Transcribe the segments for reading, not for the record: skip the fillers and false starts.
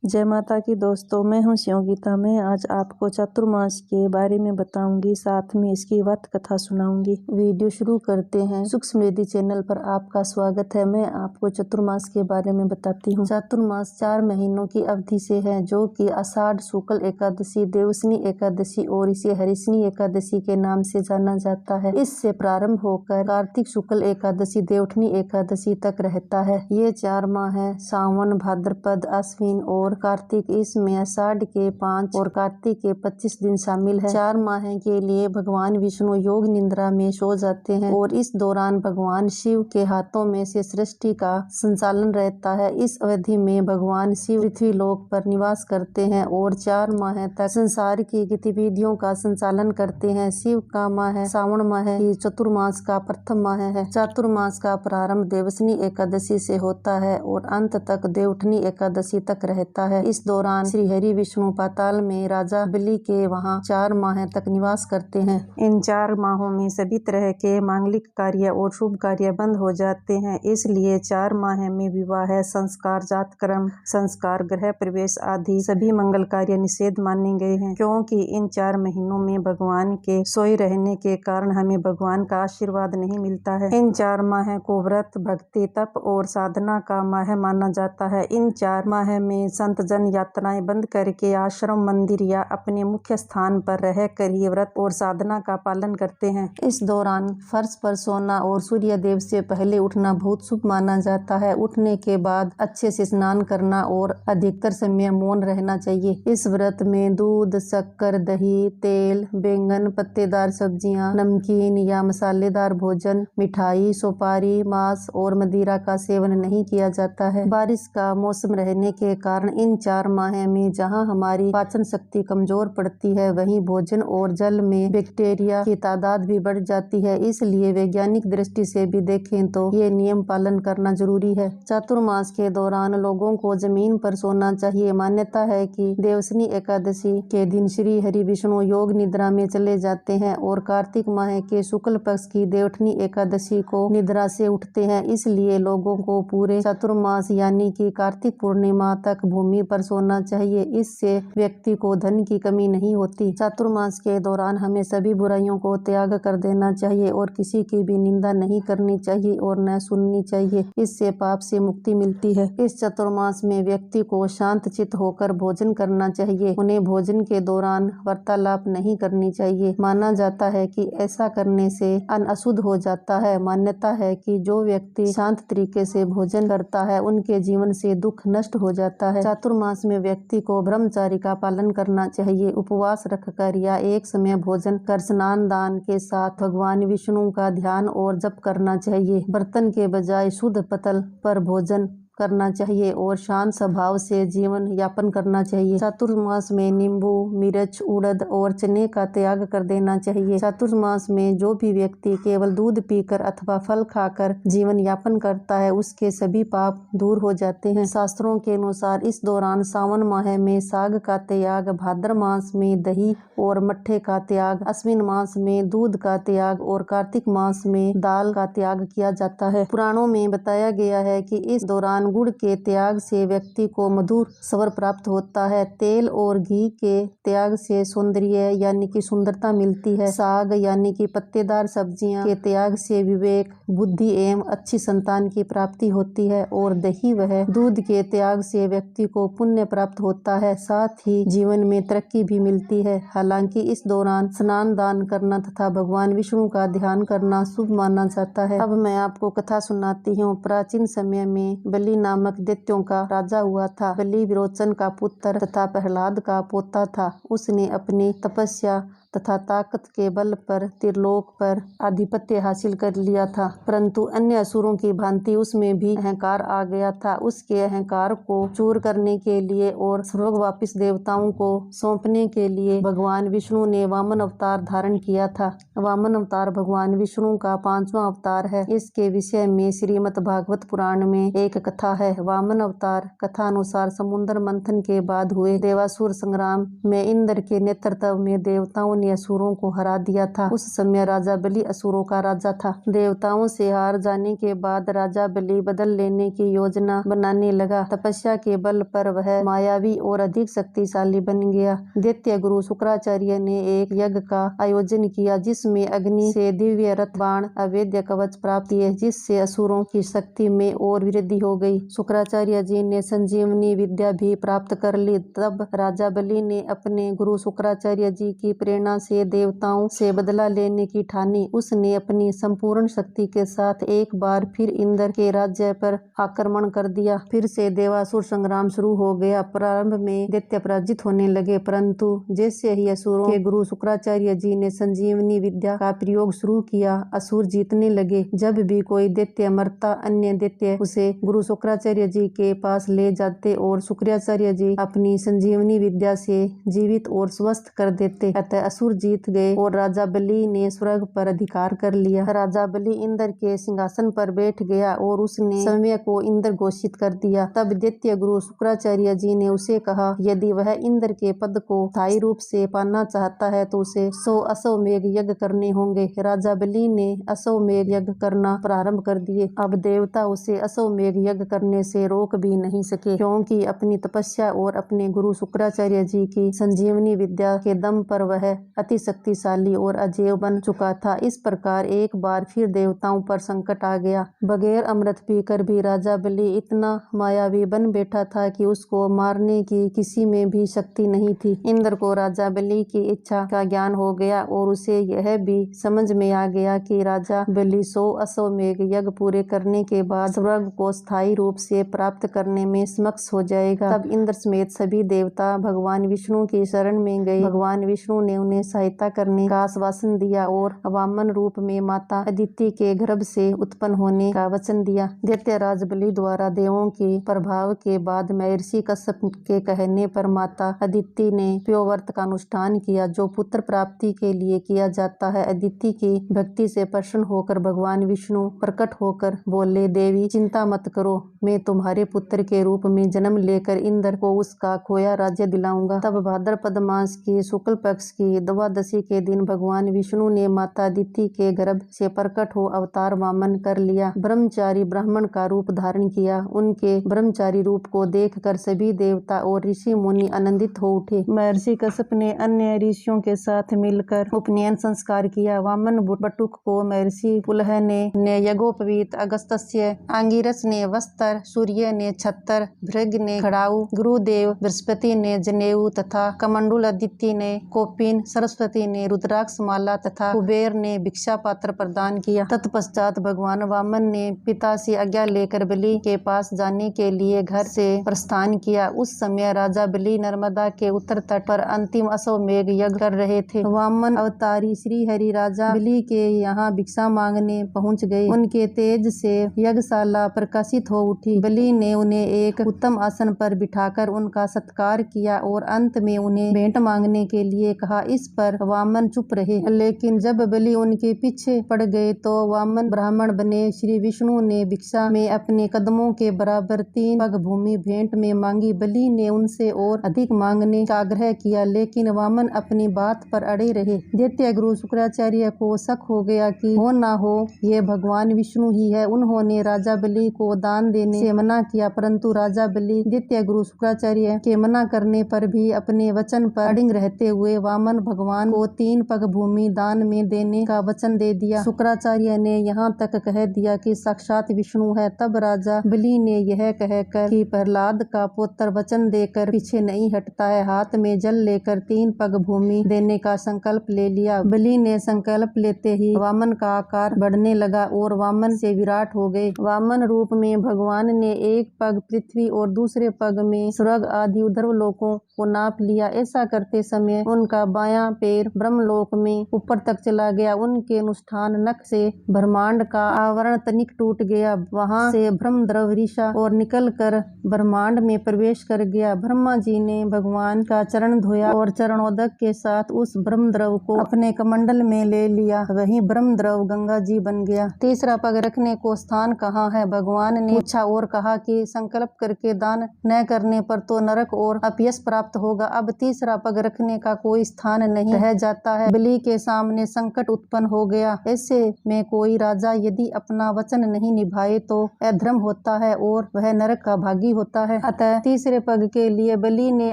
जय माता की दोस्तों, मैं हूँ शिवगीता। मैं आज आपको चातुर्मास के बारे में बताऊंगी, साथ में इसकी व्रत कथा सुनाऊंगी। वीडियो शुरू करते हैं। सुख समृद्धि चैनल पर आपका स्वागत है। मैं आपको चातुर्मास के बारे में बताती हूँ। चातुर्मास 4 महीनों की अवधि से है, जो कि आषाढ़ शुक्ल एकादशी, देवशनी एकादशी और इसे हरिशनी एकादशी के नाम से जाना जाता है। इससे प्रारंभ होकर कार्तिक शुक्ल एकादशी, देवठनी एकादशी तक रहता है। ये 4 माह है, सावन, भाद्रपद, आश्विन और कार्तिक। इसमें आषाढ़ के 5 और कार्तिक के 25 दिन शामिल है। 4 माह के लिए भगवान विष्णु योग निद्रा में सो जाते हैं और इस दौरान भगवान शिव के हाथों में से सृष्टि का संचालन रहता है। इस अवधि में भगवान शिव पृथ्वी लोक पर निवास करते हैं और 4 माह तक संसार की गतिविधियों का संचालन करते हैं। शिव का माह सावन माह ही चातुर्मास का प्रथम माह है। चातुर्मास का प्रारंभ देवशनी एकादशी से होता है और अंत तक देवठनी एकादशी तक रहता है। इस दौरान श्री हरि विष्णु पाताल में राजा बलि के वहां 4 माह तक निवास करते हैं। इन 4 माहों में सभी तरह के मांगलिक कार्य और शुभ कार्य बंद हो जाते हैं। इसलिए 4 माह में विवाह, संस्कार, जातकर्म, संस्कार, गृह प्रवेश आदि सभी मंगल कार्य निषेध माने गए हैं, क्योंकि इन 4 महीनों में भगवान के सोए रहने के कारण हमें भगवान का आशीर्वाद नहीं मिलता है। इन 4 माह को व्रत, भक्ति, तप और साधना का माह माना जाता है। इन 4 माह में संत जन यात्राएं बंद करके आश्रम, मंदिर या अपने मुख्य स्थान पर रह कर ही व्रत और साधना का पालन करते हैं। इस दौरान फर्श पर सोना और सूर्य देव से पहले उठना बहुत शुभ माना जाता है। उठने के बाद अच्छे से स्नान करना और अधिकतर समय मौन रहना चाहिए। इस व्रत में दूध, शक्कर, दही, तेल, बैंगन, पत्तेदार सब्जियां, नमकीन या मसालेदार भोजन, मिठाई, सुपारी, मांस और मदिरा का सेवन नहीं किया जाता है। बारिश का मौसम रहने के कारण इन 4 माह में जहां हमारी पाचन शक्ति कमजोर पड़ती है, वहीं भोजन और जल में बैक्टीरिया की तादाद भी बढ़ जाती है। इसलिए वैज्ञानिक दृष्टि से भी देखें तो ये नियम पालन करना जरूरी है। चातुर्मास के दौरान लोगों को जमीन पर सोना चाहिए। मान्यता है कि देवशनी एकादशी के दिन श्री हरि विष्णु योग निद्रा में चले जाते हैं और कार्तिक माह के शुक्ल पक्ष की देवठनी एकादशी को निद्रा से उठते हैं। इसलिए लोगों को पूरे चातुर्मास यानी कि कार्तिक पूर्णिमा तक भूमि पर सोना चाहिए। इससे व्यक्ति को धन की कमी नहीं होती। चातुर्मास के दौरान हमें सभी बुराइयों को त्याग कर देना चाहिए और किसी की भी निंदा नहीं करनी चाहिए और न सुननी चाहिए। इससे पाप से मुक्ति मिलती है। इस चातुर्मास में व्यक्ति को शांत चित्त होकर भोजन करना चाहिए। उन्हें भोजन के दौरान वार्तालाप नहीं करनी चाहिए। माना जाता है कि ऐसा करने से अन्न अशुद्ध हो जाता है। मान्यता है कि जो व्यक्ति शांत तरीके से भोजन करता है, उनके जीवन से दुख नष्ट हो जाता है। चातुर्मास में व्यक्ति को ब्रह्मचारी का पालन करना चाहिए। उपवास रखकर या एक समय भोजन कर स्नान दान के साथ भगवान विष्णु का ध्यान और जप करना चाहिए। बर्तन के बजाय शुद्ध पत्तल पर भोजन करना चाहिए और शांत स्वभाव से जीवन यापन करना चाहिए। चातुर्मास में नींबू, मिर्च, उड़द और चने का त्याग कर देना चाहिए। चातुर्मास में जो भी व्यक्ति केवल दूध पीकर अथवा फल खाकर जीवन यापन करता है, उसके सभी पाप दूर हो जाते हैं। शास्त्रों के अनुसार इस दौरान सावन माह में साग का त्याग, भाद्र मास में दही और मट्ठे का त्याग, अश्विन मास में दूध का त्याग और कार्तिक मास में दाल का त्याग किया जाता है। पुराणों में बताया गया है कि इस दौरान गुड़ के त्याग से व्यक्ति को मधुर स्वर प्राप्त होता है। तेल और घी के त्याग से सौंदर्य यानी कि सुंदरता मिलती है। साग यानी कि पत्तेदार सब्जियां के त्याग से विवेक, बुद्धि एवं अच्छी संतान की प्राप्ति होती है और दही वह दूध के त्याग से व्यक्ति को पुण्य प्राप्त होता है, साथ ही जीवन में तरक्की भी मिलती है। हालांकि इस दौरान स्नान दान करना तथा भगवान विष्णु का ध्यान करना शुभ माना जाता है। अब मैं आपको कथा सुनाती हूँ। प्राचीन समय में बलि नामक दैत्यों का राजा हुआ था। बलि विरोचन का पुत्र तथा प्रहलाद का पोता था। उसने अपनी तपस्या तथा ताकत के बल पर त्रिलोक पर आधिपत्य हासिल कर लिया था, परंतु अन्य असुरों की भांति उसमें भी अहंकार आ गया था। उसके अहंकार को चूर करने के लिए और स्वर्ग वापिस देवताओं को सौंपने के लिए भगवान विष्णु ने वामन अवतार धारण किया था। वामन अवतार भगवान विष्णु का 5वां अवतार है। इसके विषय में श्रीमद् भागवत पुराण में एक कथा है। वामन अवतार कथा अनुसार समुद्र मंथन के बाद हुए देवासुर संग्राम में इंद्र के नेतृत्व में देवताओं ने ने असुरों को हरा दिया था। उस समय राजा बलि असुरों का राजा था। देवताओं से हार जाने के बाद राजा बलि बदल लेने की योजना बनाने लगा। तपस्या के बल पर वह मायावी और अधिक शक्तिशाली बन गया। दैत्य गुरु शुक्राचार्य ने एक यज्ञ का आयोजन किया जिसमें अग्नि से दिव्य रथ, बाण, अवैध कवच प्राप्त किए, जिससे असुरों की शक्ति में और वृद्धि हो गई। शुक्राचार्य जी ने संजीवनी विद्या भी प्राप्त कर ली। तब राजा बलि ने अपने गुरु शुक्राचार्य जी की प्रेरणा से देवताओं से बदला लेने की ठानी। उसने अपनी संपूर्ण शक्ति के साथ एक बार फिर इंद्र के राज्य पर आक्रमण कर दिया। फिर से देवासुर संग्राम शुरू हो गया। प्रारंभ में दैत्य पराजित होने लगे, परंतु जैसे ही असुरों के गुरु शुक्राचार्य जी ने संजीवनी विद्या का प्रयोग शुरू किया, असुर जीतने लगे। जब भी कोई दैत्य मरता, अन्य दैत्य उसे गुरु शुक्राचार्य जी के पास ले जाते और शुक्राचार्य जी अपनी संजीवनी विद्या से जीवित और स्वस्थ कर देते। अतः असुर जीत गए और राजा बलि ने स्वर्ग पर अधिकार कर लिया। राजा बलि इंद्र के सिंहासन पर बैठ गया और उसने समय को इंद्र घोषित कर दिया। तब दैत्य गुरु शुक्राचार्य जी ने उसे कहा, यदि वह इंद्र के पद को स्थायी रूप से पाना चाहता है तो उसे 100 अश्वमेध यज्ञ करने होंगे। राजा बलि ने अश्वमेध यज्ञ करना प्रारंभ कर दिए। अब देवता उसे अश्वमेध यज्ञ करने से रोक भी नहीं सके, क्योंकि अपनी तपस्या और अपने गुरु शुक्राचार्य जी की संजीवनी विद्या के दम पर वह अति शक्तिशाली और अजेय बन चुका था। इस प्रकार एक बार फिर देवताओं पर संकट आ गया। बगैर अमृत पीकर भी राजा बलि इतना मायावी बन बैठा था कि उसको मारने की किसी में भी शक्ति नहीं थी। इंद्र को राजा बलि की इच्छा का ज्ञान हो गया और उसे यह भी समझ में आ गया कि राजा बलि 100 अश्वमेध यज्ञ पूरे करने के बाद स्वर्ग को स्थायी रूप से प्राप्त करने में समक्ष हो जाएगा। तब इंद्र समेत सभी देवता भगवान विष्णु की शरण में गए। भगवान विष्णु ने उन्हें सहायता करने का आश्वासन दिया और वामन रूप में माता अदिति के गर्भ से उत्पन्न होने का वचन दिया। दैत्यराज बलि द्वारा देवों के प्रभाव के बाद महर्षि कश्यप के कहने पर माता अदिति ने प्योव्रत का अनुष्ठान किया, जो पुत्र प्राप्ति के लिए किया जाता है। अदिति की भक्ति से प्रसन्न होकर भगवान विष्णु प्रकट होकर बोले, देवी चिंता मत करो, मैं तुम्हारे पुत्र के रूप में जन्म लेकर इंद्र को उसका खोया राज्य दिलाऊंगा। तब भाद्रपद मास की शुक्ल पक्ष की द्वादशी के दिन भगवान विष्णु ने माता अदिति के गर्भ से प्रकट हो अवतार वामन कर लिया। ब्रह्मचारी ब्राह्मण का रूप धारण किया। उनके ब्रह्मचारी रूप को देखकर सभी देवता और ऋषि मुनि आनंदित हो उठे। महर्षि कश्यप ने अन्य ऋषियों के साथ मिलकर उपनयन संस्कार किया। वामन बटुक को महर्षि पुलह ने यज्ञोपवीत, अगस्त्य आंगिरस ने वस्त्र, सूर्य ने छत्र, भृग ने खड़ाऊ, गुरुदेव बृहस्पति ने जनेऊ तथा कमंडल आदित्य ने कौपीन, सरस्वती ने रुद्राक्ष माला तथा कुबेर ने भिक्षा पात्र प्रदान किया। तत्पश्चात भगवान वामन ने पिता से आज्ञा लेकर बलि के पास जाने के लिए घर से प्रस्थान किया। उस समय राजा बलि नर्मदा के उत्तर तट पर अंतिम अश्वमेध यज्ञ कर रहे थे। वामन अवतारी श्री हरि राजा बलि के यहाँ भिक्षा मांगने पहुँच गए। उनके तेज से यज्ञशाला प्रकाशित हो उठी। बलि ने उन्हें एक उत्तम आसन पर बिठाकर उनका सत्कार किया और अंत में उन्हें भेंट मांगने के लिए कहा। इस पर वामन चुप रहे, लेकिन जब बलि उनके पीछे पड़ गए तो वामन ब्राह्मण बने। श्री विष्णु ने भिक्षा में अपने कदमों के बराबर 3 पग भूमि भेंट में मांगी। बलि ने उनसे और अधिक मांगने का आग्रह किया, लेकिन वामन अपनी बात पर अड़े रहे। दैत्य गुरु शुक्राचार्य को शक हो गया कि हो ना हो ये भगवान विष्णु ही है। उन्होंने राजा बलि को दान देने से मना किया, परंतु राजा बलि दैत्य गुरु शुक्राचार्य के मना करने पर भी अपने वचन पर अडिग रहते हुए वामन भगवान को 3 पग भूमि दान में देने का वचन दे दिया। शुक्राचार्य ने यहाँ तक कह दिया कि साक्षात विष्णु है। तब राजा बलि ने यह कहकर कि प्रहलाद का पुत्र वचन देकर पीछे नहीं हटता है, हाथ में जल लेकर 3 पग भूमि देने का संकल्प ले लिया। बलि ने संकल्प लेते ही वामन का आकार बढ़ने लगा और वामन से विराट हो गए। वामन रूप में भगवान ने एक पग पृथ्वी और दूसरे पग में स्वर्ग आदि ऊर्ध्व लोकों को नाप लिया। ऐसा करते समय उनका बायां पैर ब्रह्मलोक में ऊपर तक चला गया। उनके अनुष्ठान नख से ब्रह्मांड का आवरण तनिक टूट गया। वहां से ब्रह्म द्रव ऋषा और निकल कर ब्रह्मांड में प्रवेश कर गया। ब्रह्मा जी ने भगवान का चरण धोया और चरणोदक के साथ उस ब्रह्म द्रव को अपने कमंडल में ले लिया। वही ब्रह्म द्रव गंगा जी बन गया। तीसरा पग रखने को स्थान कहाँ है? भगवान ने पूछा और कहा कि संकल्प करके दान न करने पर तो नरक और अपयश प्राप्त होगा। अब तीसरा पग रखने का कोई स्थान नहीं रह जाता है। बलि के सामने संकट उत्पन्न हो गया। ऐसे में कोई राजा यदि अपना वचन नहीं निभाए तो अधर्म होता है और वह नरक का भागी होता है। अतः तीसरे पग के लिए बलि ने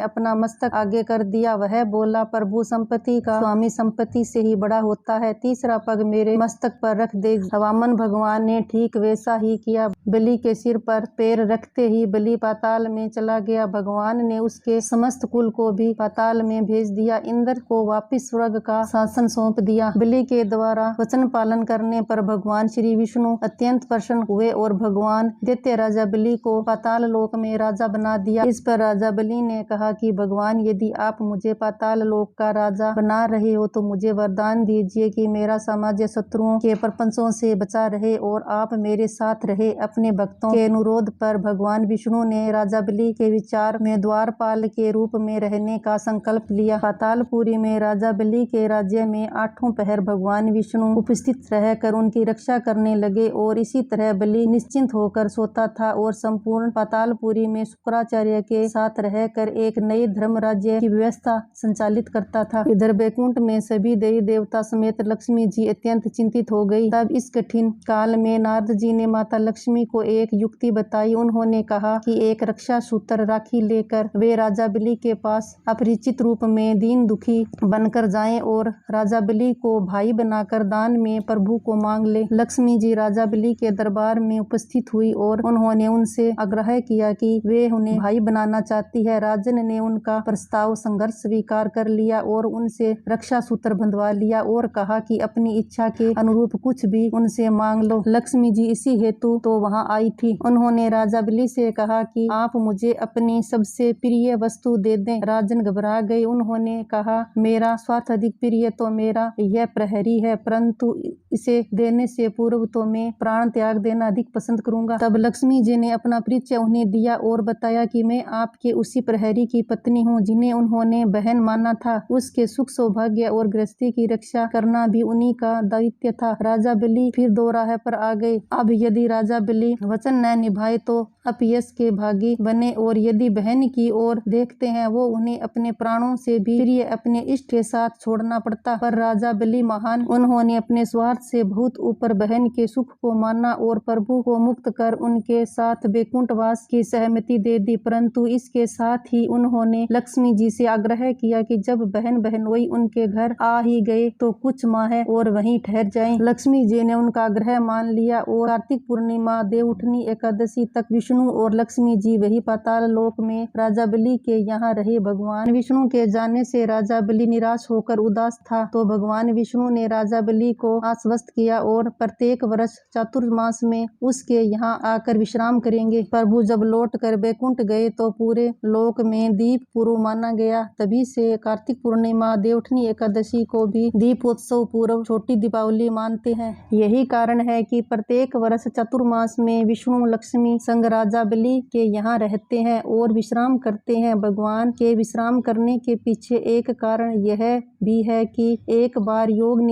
अपना मस्तक आगे कर दिया। वह बोला, प्रभु संपत्ति का स्वामी संपत्ति से ही बड़ा होता है, तीसरा पग मेरे मस्तक पर रख दे। वामन भगवान ने ठीक वैसा ही किया। बलि के सिर पर पैर रखते ही बलि पाताल में चला गया। भगवान ने उसके समस्त कुल को भी पाताल में भेज दिया। इंद्र को वापिस स्वर्ग का शासन सौंप दिया। बलि के द्वारा वचन पालन करने पर भगवान श्री विष्णु अत्यंत प्रसन्न हुए और भगवान दैत्य राजा बलि को पाताल लोक में राजा बना दिया। इस पर राजा बलि ने कहा कि भगवान, यदि आप मुझे पाताल लोक का राजा बना रहे हो तो मुझे वरदान दीजिए कि मेरा साम्राज्य शत्रुओं के प्रपंचों से बचा रहे और आप मेरे साथ रहे। अपने भक्तों के अनुरोध पर भगवान विष्णु ने राजा बलि के विचार में द्वारपाल के रूप में रहने का संकल्प लिया। पातालपुरी में राजा बलि के राज्य में 8 पहर भगवान विष्णु उपस्थित रहकर उनकी रक्षा करने लगे और इसी तरह बलि निश्चिंत होकर सोता था और संपूर्ण पातालपुरी में शुक्राचार्य के साथ रहकर एक नए धर्म राज्य की व्यवस्था संचालित करता था। इधर बैकुंठ में सभी देवी देवता समेत लक्ष्मी जी अत्यंत चिंतित हो गई। तब इस कठिन काल में नारद जी ने माता लक्ष्मी को एक युक्ति बताई। उन्होंने कहा कि एक रक्षा सूत्र राखी लेकर वे राजा बलि के पास अपरिचित रूप में दीन दुखी बनकर जाएं और राजा बलि को भाई बनाकर दान में प्रभु को मांग ले। लक्ष्मी जी राजा बलि के दरबार में उपस्थित हुई और उन्होंने उनसे आग्रह किया कि वे उन्हें भाई बनाना चाहती है। राजन ने उनका प्रस्ताव संघर्ष स्वीकार कर लिया और उनसे रक्षा सूत्र बंधवा लिया और कहा कि अपनी इच्छा के अनुरूप कुछ भी उनसे मांग लो। लक्ष्मी जी इसी हेतु तो वहां आई थी। उन्होंने राजा बलि से कहा कि आप मुझे अपनी सबसे प्रिय वस्तु दे दें। राजन घबरा गए। उन्होंने कहा, मेरा स्वार्थ अधिक प्रिय तो मेरा यह प्रहरी है, परंतु इसे देने से पूर्व तो मैं प्राण त्याग देना अधिक पसंद करूंगा। तब लक्ष्मी जी ने अपना परिचय उन्हें दिया और बताया कि मैं आपके उसी प्रहरी की पत्नी हूँ जिन्हें उन्होंने बहन माना था। उसके सुख सौभाग्य और गृहस्थी की रक्षा करना भी उन्हीं का दायित्व था। राजा बलि फिर दोराहे पर आ गए। अब यदि राजा बलि वचन न निभाए तो अपयश के भागी बने और यदि बहन की ओर देखते हैं वो उन्हें अपने प्राणों से भी प्रिय अपने इष्ट के साथ छोड़ना पड़ता। पर राजा बलि महान, उन्होंने अपने स्वार्थ से बहुत ऊपर बहन के सुख को माना और प्रभु को मुक्त कर उनके साथ बैकुंठवास की सहमति दे दी। परंतु इसके साथ ही उन्होंने लक्ष्मी जी से आग्रह किया कि जब बहन बहनोई उनके घर आ ही गए तो कुछ माह और वहीं ठहर जाएं। लक्ष्मी जी ने उनका आग्रह मान लिया और कार्तिक पूर्णिमा देवउठनी एकादशी तक विष्णु और लक्ष्मी जी वही पाताल लोक में राजा बलि के यहाँ रहे। भगवान विष्णु के जाने से राजा बलि निराश होकर उदास था, तो भगवान विष्णु ने राजा बलि को आश्वस्त किया और प्रत्येक वर्ष चातुर्मास में उसके यहाँ आकर विश्राम करेंगे। प्रभु जब लौट कर बैकुंठ गए तो पूरे लोक में दीप पूर्व माना गया। तभी से कार्तिक पूर्णिमा देवउठनी एकादशी को भी दीपोत्सव पूर्व छोटी दीपावली मानते हैं। यही कारण है कि प्रत्येक वर्ष चतुर्मास में विष्णु लक्ष्मी संग राजा बलि के यहाँ रहते हैं और विश्राम करते हैं। भगवान के विश्राम करने के पीछे एक कारण यह भी है कि एक बार योग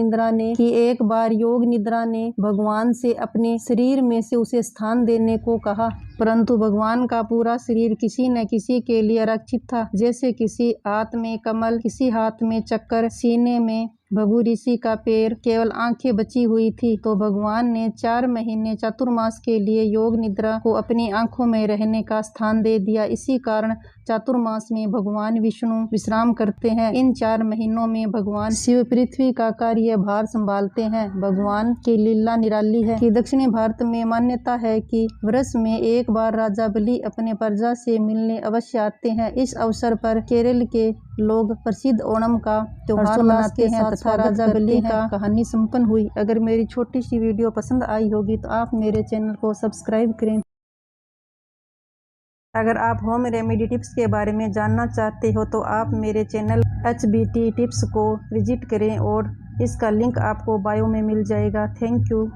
निद्रा ने भगवान से अपने शरीर में से उसे स्थान देने को कहा, परंतु भगवान का पूरा शरीर किसी न किसी के लिए आरक्षित था। जैसे किसी हाथ में कमल, किसी हाथ में चक्कर, सीने में भृगु ऋषि का पैर, केवल आंखें बची हुई थी। तो भगवान ने 4 महीने चातुर्मास के लिए योग निद्रा को अपनी आंखों में रहने का स्थान दे दिया। इसी कारण चातुर्मास में भगवान विष्णु विश्राम करते हैं। इन 4 महीनों में भगवान शिव पृथ्वी का कार्यभार संभालते हैं। भगवान की लीला निराली है कि दक्षिणी भारत में मान्यता है कि वर्ष में एक बार राजा बलि अपने प्रजा से मिलने अवश्य आते हैं। इस अवसर पर केरल के लोग प्रसिद्ध ओणम का त्योहार मनाते हैं तथा राजा बलि का कहानी संपन्न हुई। अगर मेरी छोटी सी वीडियो पसंद आई होगी तो आप मेरे चैनल को सब्सक्राइब करें। अगर आप होम रेमेडी टिप्स के बारे में जानना चाहते हो तो आप मेरे चैनल HBT टिप्स को विजिट करें और इसका लिंक आपको बायो में मिल जाएगा। Thank you.